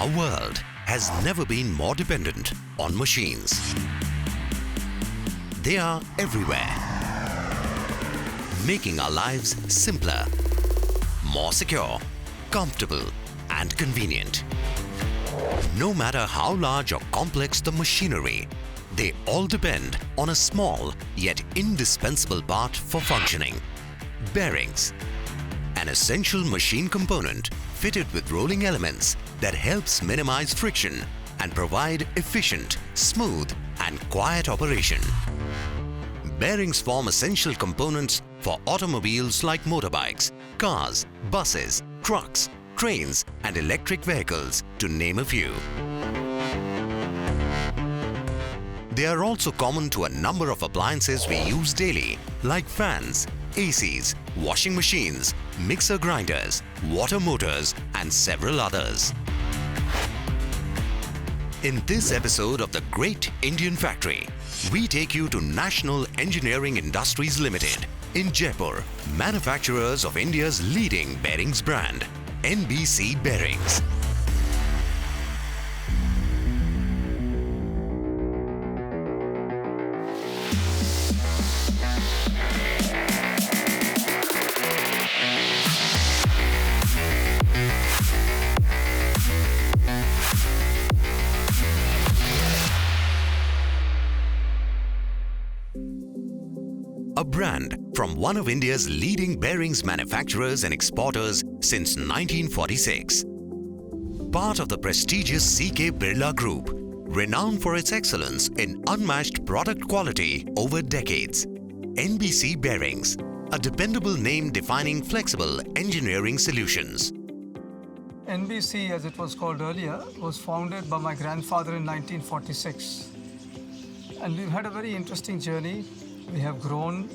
Our world has never been more dependent on machines. They are everywhere, making our lives simpler, more secure, comfortable, and convenient. No matter how large or complex the machinery, they all depend on a small yet indispensable part for functioning: bearings. An essential machine component fitted with rolling elements that helps minimize friction and provide efficient, smooth, and quiet operation. Bearings form essential components for automobiles like motorbikes, cars, buses, trucks, trains, and electric vehicles, to name a few. They are also common to a number of appliances we use daily, like fans, ACs, washing machines, mixer grinders, water motors, and several others. In this episode of The Great Indian Factory, we take you to National Engineering Industries Limited in Jaipur, manufacturers of India's leading bearings brand, NBC Bearings. A brand from one of India's leading bearings manufacturers and exporters since 1946. Part of the prestigious C.K. Birla Group, renowned for its excellence in unmatched product quality over decades. NBC Bearings, a dependable name defining flexible engineering solutions. NBC, as it was called earlier, was founded by my grandfather in 1946. And we've had a very interesting journey. We have grown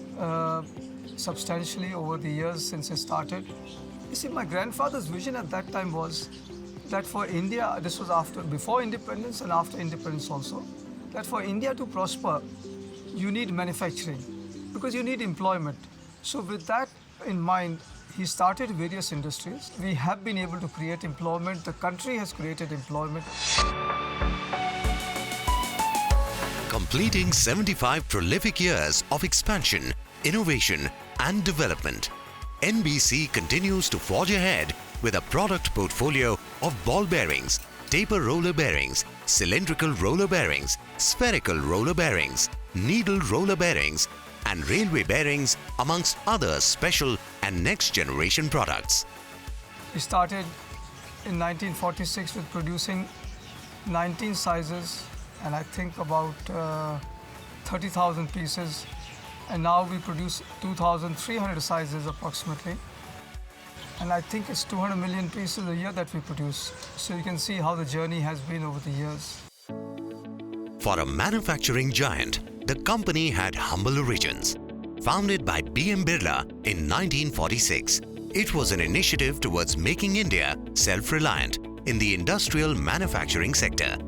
substantially over the years since it started. You see, my grandfather's vision at that time was that for India, this was before independence and after independence also, that for India to prosper, you need manufacturing because you need employment. So with that in mind, he started various industries. We have been able to create employment. The country has created employment. Completing 75 prolific years of expansion, innovation, and development, NBC continues to forge ahead with a product portfolio of ball bearings, taper roller bearings, cylindrical roller bearings, spherical roller bearings, needle roller bearings, and railway bearings, amongst other special and next-generation products. We started in 1946 with producing 19 sizes, and I think about 30,000 pieces. And now we produce 2,300 sizes approximately. And I think it's 200 million pieces a year that we produce. So you can see how the journey has been over the years. For a manufacturing giant, the company had humble origins. Founded by B.M. Birla in 1946, it was an initiative towards making India self-reliant in the industrial manufacturing sector.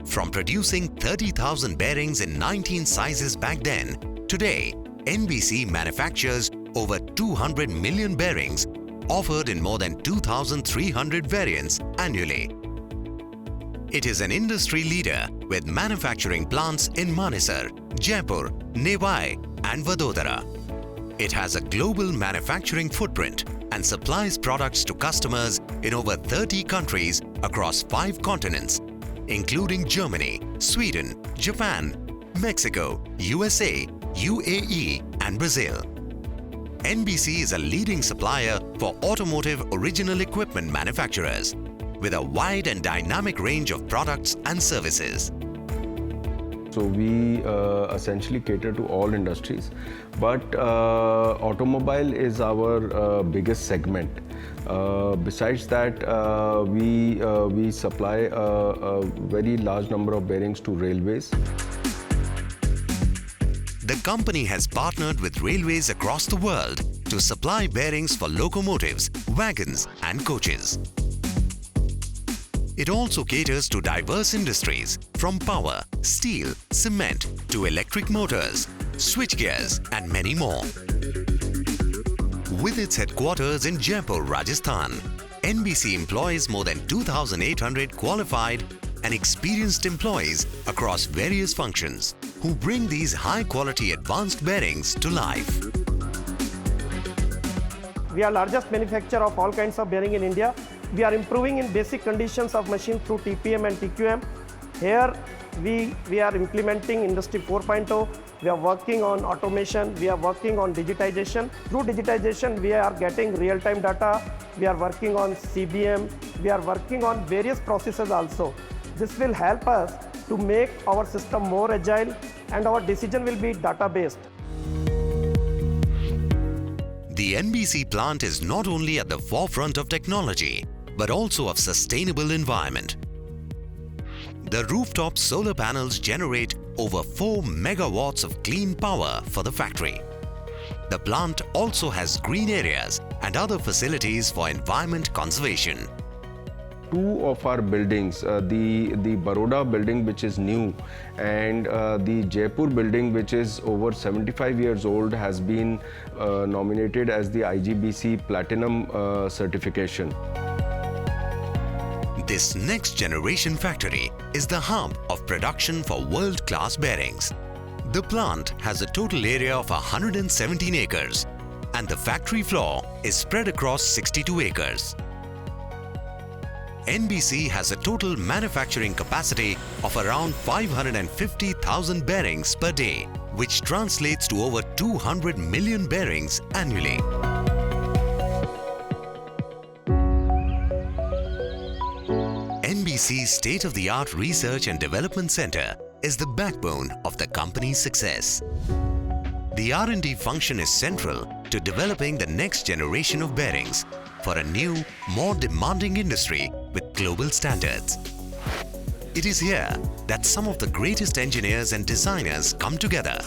From producing 30,000 bearings in 19 sizes back then, today, NBC manufactures over 200 million bearings offered in more than 2,300 variants annually. It is an industry leader with manufacturing plants in Manesar, Jaipur, Newai, and Vadodara. It has a global manufacturing footprint and supplies products to customers in over 30 countries across 5 continents, including Germany, Sweden, Japan, Mexico, USA, UAE, and Brazil. NBC is a leading supplier for automotive original equipment manufacturers with a wide and dynamic range of products and services. So we essentially cater to all industries, but automobile is our biggest segment. Besides that, we supply a very large number of bearings to railways. The company has partnered with railways across the world to supply bearings for locomotives, wagons, and coaches. It also caters to diverse industries from power, steel, cement to electric motors, switchgears, and many more. With its headquarters in Jaipur, Rajasthan, NBC employs more than 2,800 qualified and experienced employees across various functions who bring these high-quality advanced bearings to life. We are largest manufacturer of all kinds of bearing in India. We are improving in basic conditions of machine through TPM and TQM. Here we are implementing Industry 4.0. We are working on automation. We are working on digitization. Through digitization, we are getting real-time data. We are working on CBM. We are working on various processes also. This will help us to make our system more agile, and our decision will be data-based. The NBC plant is not only at the forefront of technology, but also of sustainable environment. The rooftop solar panels generate over 4 megawatts of clean power for the factory. The plant also has green areas and other facilities for environment conservation. Two of our buildings, the Baroda building, which is new, and the Jaipur building, which is over 75 years old, has been nominated as the IGBC Platinum certification. This next generation factory is the hub of production for world-class bearings. The plant has a total area of 117 acres and the factory floor is spread across 62 acres. NBC has a total manufacturing capacity of around 550,000 bearings per day, which translates to over 200 million bearings annually. NBC's state-of-the-art research and development center is the backbone of the company's success. The R&D function is central to developing the next generation of bearings for a new, more demanding industry with global standards. It is here that some of the greatest engineers and designers come together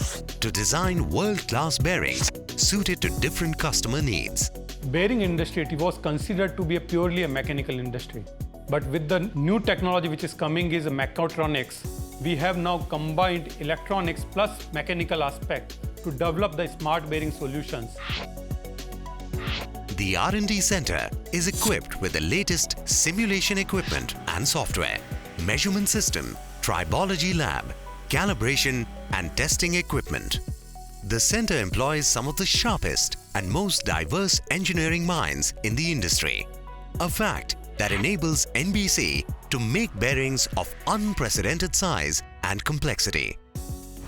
to design world-class bearings suited to different customer needs. Bearing industry, it was considered to be purely a mechanical industry. But with the new technology which is coming is mechatronics, we have now combined electronics plus mechanical aspect to develop the smart bearing solutions. The R&D center is equipped with the latest simulation equipment and software, measurement system, tribology lab, calibration and testing equipment. The center employs some of the sharpest and most diverse engineering minds in the industry, a fact that enables NBC to make bearings of unprecedented size and complexity.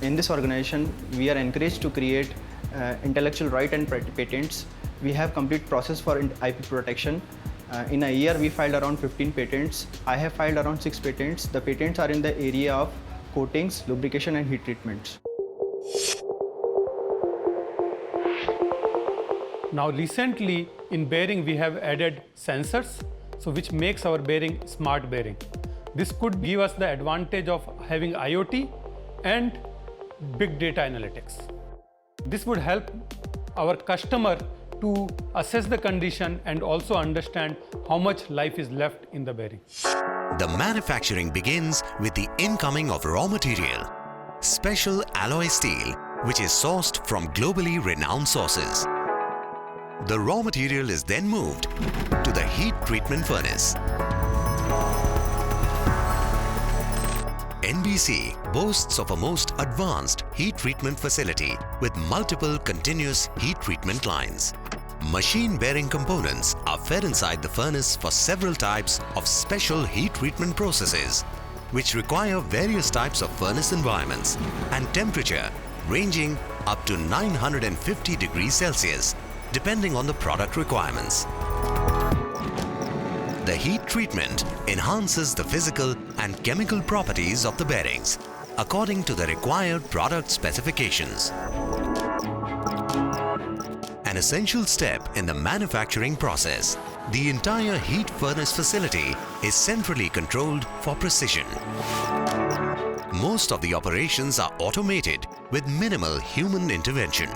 In this organization, we are encouraged to create intellectual right and patents. We have complete process for IP protection. In a year, we filed around 15 patents. I have filed around 6 patents. The patents are in the area of coatings, lubrication and heat treatments. Now recently in bearing we have added sensors, so which makes our bearing smart bearing. This could give us the advantage of having IoT and big data analytics. This would help our customer to assess the condition and also understand how much life is left in the bearing. The manufacturing begins with the incoming of raw material, special alloy steel, which is sourced from globally renowned sources. The raw material is then moved to the heat treatment furnace. NBC boasts of a most advanced heat treatment facility with multiple continuous heat treatment lines. Machine bearing components are fed inside the furnace for several types of special heat treatment processes, which require various types of furnace environments and temperature ranging up to 950 degrees Celsius, depending on the product requirements. The heat treatment enhances the physical and chemical properties of the bearings according to the required product specifications. An essential step in the manufacturing process, the entire heat furnace facility is centrally controlled for precision. Most of the operations are automated with minimal human intervention.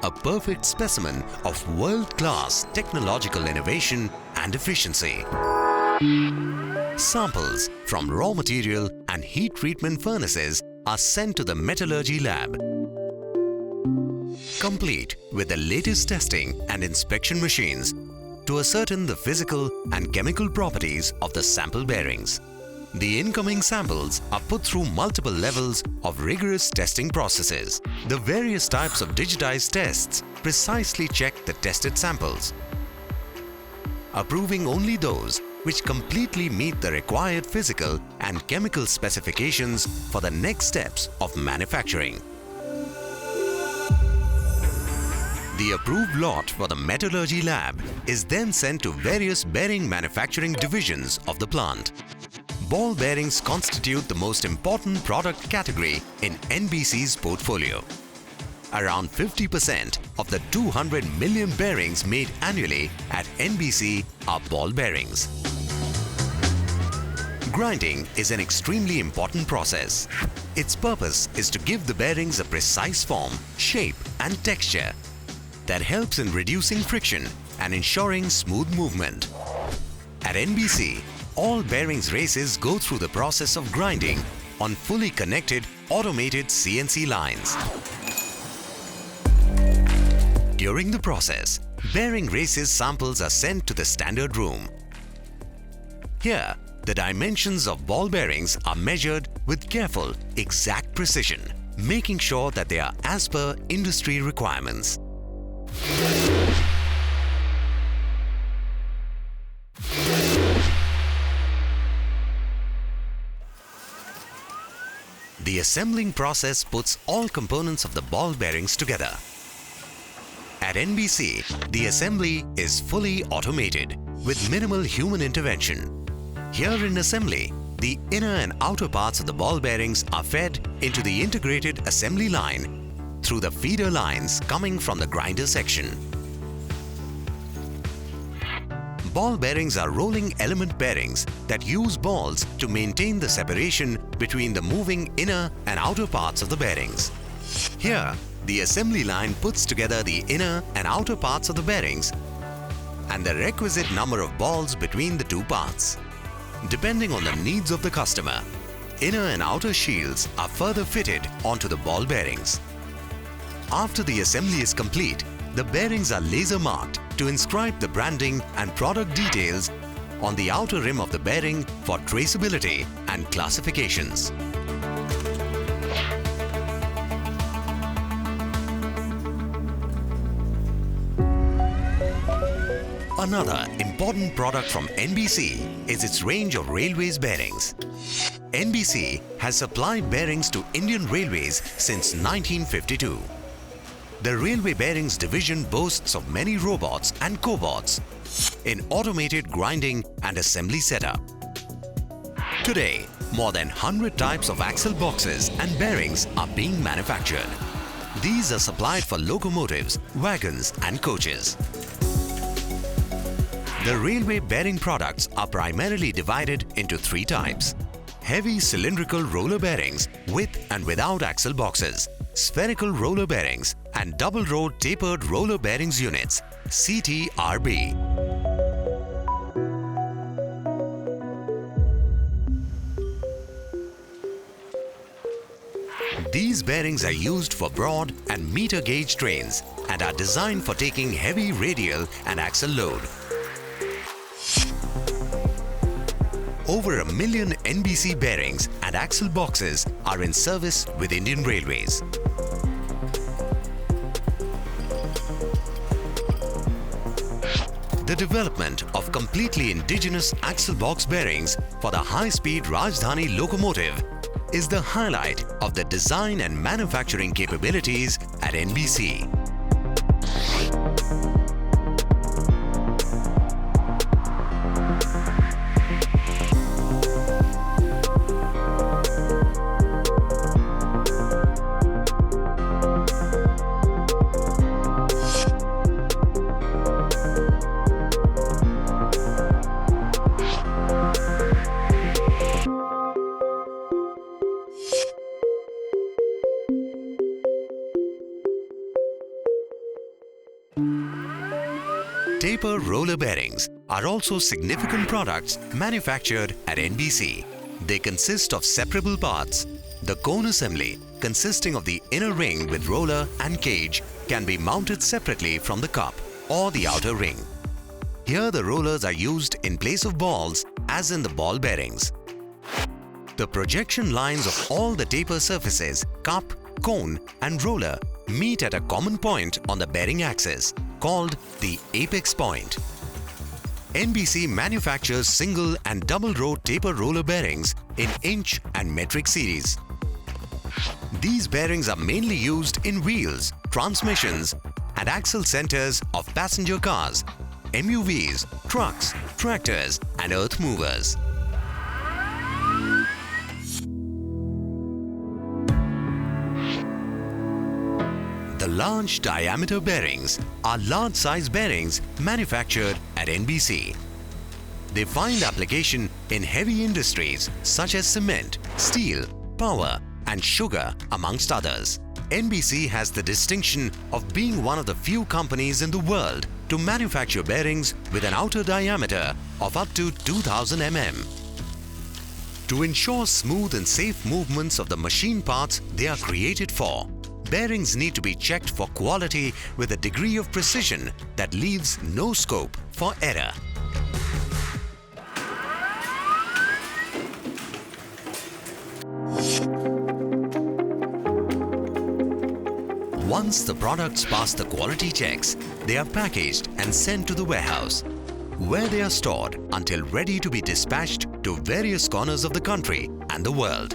A perfect specimen of world-class technological innovation and efficiency. Samples from raw material and heat treatment furnaces are sent to the metallurgy lab, complete with the latest testing and inspection machines. to ascertain the physical and chemical properties of the sample bearings. The incoming samples are put through multiple levels of rigorous testing processes. The various types of digitized tests precisely check the tested samples, approving only those which completely meet the required physical and chemical specifications for the next steps of manufacturing. The approved lot for the metallurgy lab is then sent to various bearing manufacturing divisions of the plant. Ball bearings constitute the most important product category in NBC's portfolio. Around 50% of the 200 million bearings made annually at NBC are ball bearings. Grinding is an extremely important process. Its purpose is to give the bearings a precise form, shape and texture that helps in reducing friction and ensuring smooth movement. At NBC, all bearings races go through the process of grinding on fully connected automated CNC lines. During the process, bearing races samples are sent to the standard room. Here, the dimensions of ball bearings are measured with careful, exact precision, making sure that they are as per industry requirements. The assembling process puts all components of the ball bearings together. At NBC, the assembly is fully automated with minimal human intervention. Here in assembly, the inner and outer parts of the ball bearings are fed into the integrated assembly line through the feeder lines coming from the grinder section. Ball bearings are rolling element bearings that use balls to maintain the separation between the moving inner and outer parts of the bearings. Here, the assembly line puts together the inner and outer parts of the bearings and the requisite number of balls between the two parts. Depending on the needs of the customer, inner and outer shields are further fitted onto the ball bearings. After the assembly is complete, the bearings are laser marked to inscribe the branding and product details on the outer rim of the bearing for traceability and classifications. Another important product from NBC is its range of railways bearings. NBC has supplied bearings to Indian Railways since 1952. The Railway Bearings division boasts of many robots and cobots in automated grinding and assembly setup. Today, more than 100 types of axle boxes and bearings are being manufactured. These are supplied for locomotives, wagons and coaches. The railway bearing products are primarily divided into three types: heavy cylindrical roller bearings with and without axle boxes, spherical roller bearings and double-row tapered roller bearings units, CTRB. These bearings are used for broad and meter gauge trains and are designed for taking heavy radial and axle load. Over 1 million NBC bearings and axle boxes are in service with Indian Railways. The development of completely indigenous axle box bearings for the high-speed Rajdhani locomotive is the highlight of the design and manufacturing capabilities at NBC. Taper roller bearings are also significant products manufactured at NBC. They consist of separable parts. The cone assembly, consisting of the inner ring with roller and cage, can be mounted separately from the cup or the outer ring. Here the rollers are used in place of balls as in the ball bearings. The projection lines of all the taper surfaces, cup, cone and roller meet at a common point on the bearing axis called the apex point. NBC manufactures single and double row taper roller bearings in inch and metric series. These bearings are mainly used in wheels, transmissions and axle centers of passenger cars, MUVs, trucks, tractors and earth movers. The large diameter bearings are large size bearings manufactured at NBC. They find application in heavy industries such as cement, steel, power and sugar amongst others. NBC has the distinction of being one of the few companies in the world to manufacture bearings with an outer diameter of up to 2000 mm. To ensure smooth and safe movements of the machine parts they are created for, bearings need to be checked for quality with a degree of precision that leaves no scope for error. Once the products pass the quality checks, they are packaged and sent to the warehouse, where they are stored until ready to be dispatched to various corners of the country and the world.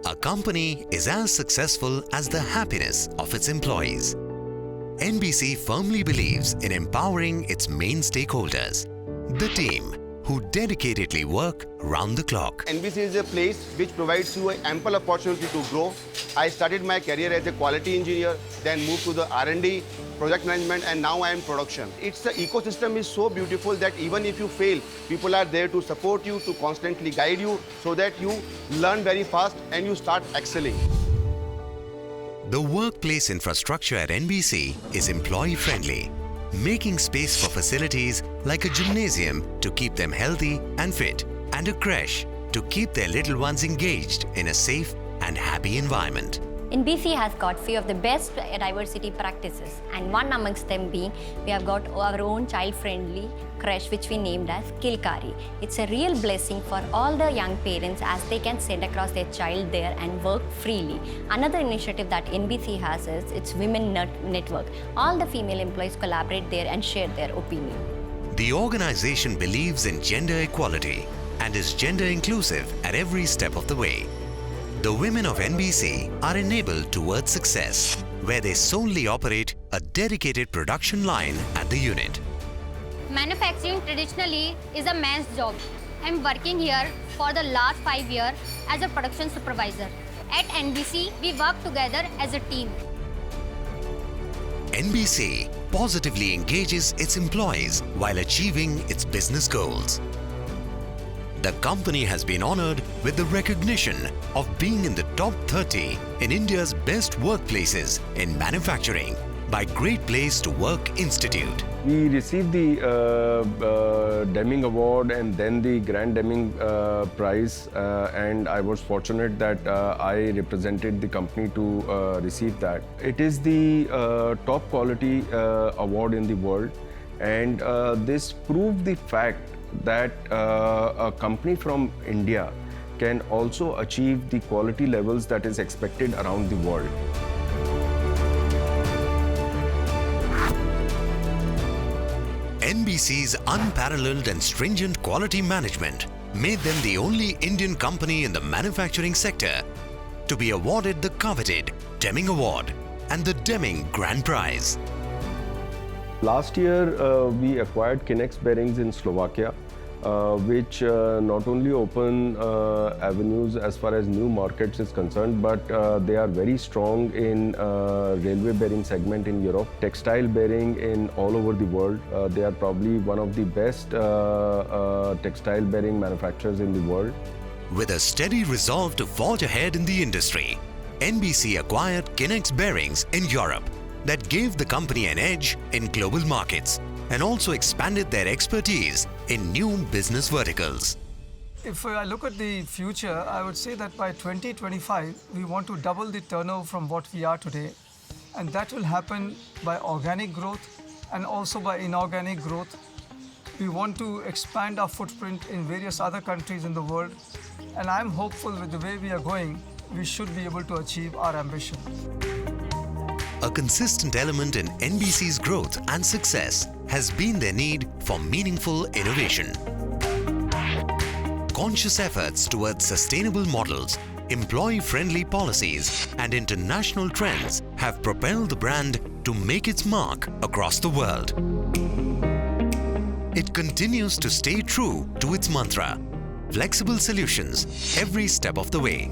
A company is as successful as the happiness of its employees. NBC firmly believes in empowering its main stakeholders, the team, who dedicatedly work round the clock. NBC is a place which provides you an ample opportunity to grow. I started my career as a quality engineer, then moved to the R&D, project management, and now I am production. The ecosystem is so beautiful that even if you fail, people are there to support you, to constantly guide you, so that you learn very fast and you start excelling. The workplace infrastructure at NBC is employee-friendly, making space for facilities like a gymnasium to keep them healthy and fit, and a creche to keep their little ones engaged in a safe and happy environment. NBC has got few of the best diversity practices, and one amongst them being we have got our own child-friendly creche which we named as Kilkari. It's a real blessing for all the young parents as they can send across their child there and work freely. Another initiative that NBC has is its Women Network. All the female employees collaborate there and share their opinion. The organization believes in gender equality and is gender inclusive at every step of the way. The women of NBC are enabled towards success, where they solely operate a dedicated production line at the unit. Manufacturing traditionally is a man's job. I'm working here for the last 5 years as a production supervisor. At NBC, we work together as a team. NBC positively engages its employees while achieving its business goals. The company has been honored with the recognition of being in the top 30 in India's best workplaces in manufacturing by Great Place to Work Institute. We received the Deming Award and then the Grand Deming Prize, and I was fortunate that I represented the company to receive that. It is the top quality award in the world, and this proved the fact that a company from India can also achieve the quality levels that is expected around the world. NBC's unparalleled and stringent quality management made them the only Indian company in the manufacturing sector to be awarded the coveted Deming Award and the Deming Grand Prize. Last year, we acquired Kinex Bearings in Slovakia, which not only open avenues as far as new markets is concerned, but they are very strong in railway bearing segment in Europe, textile bearing in all over the world. They are probably one of the best textile bearing manufacturers in the world. With a steady resolve to forge ahead in the industry, NBC acquired Kinex Bearings in Europe that gave the company an edge in global markets and also expanded their expertise in new business verticals. If I look at the future, I would say that by 2025, we want to double the turnover from what we are today. And that will happen by organic growth and also by inorganic growth. We want to expand our footprint in various other countries in the world. And I'm hopeful with the way we are going, we should be able to achieve our ambition. A consistent element in NBC's growth and success has been their need for meaningful innovation. Conscious efforts towards sustainable models, employee-friendly policies, and international trends have propelled the brand to make its mark across the world. It continues to stay true to its mantra: flexible solutions every step of the way.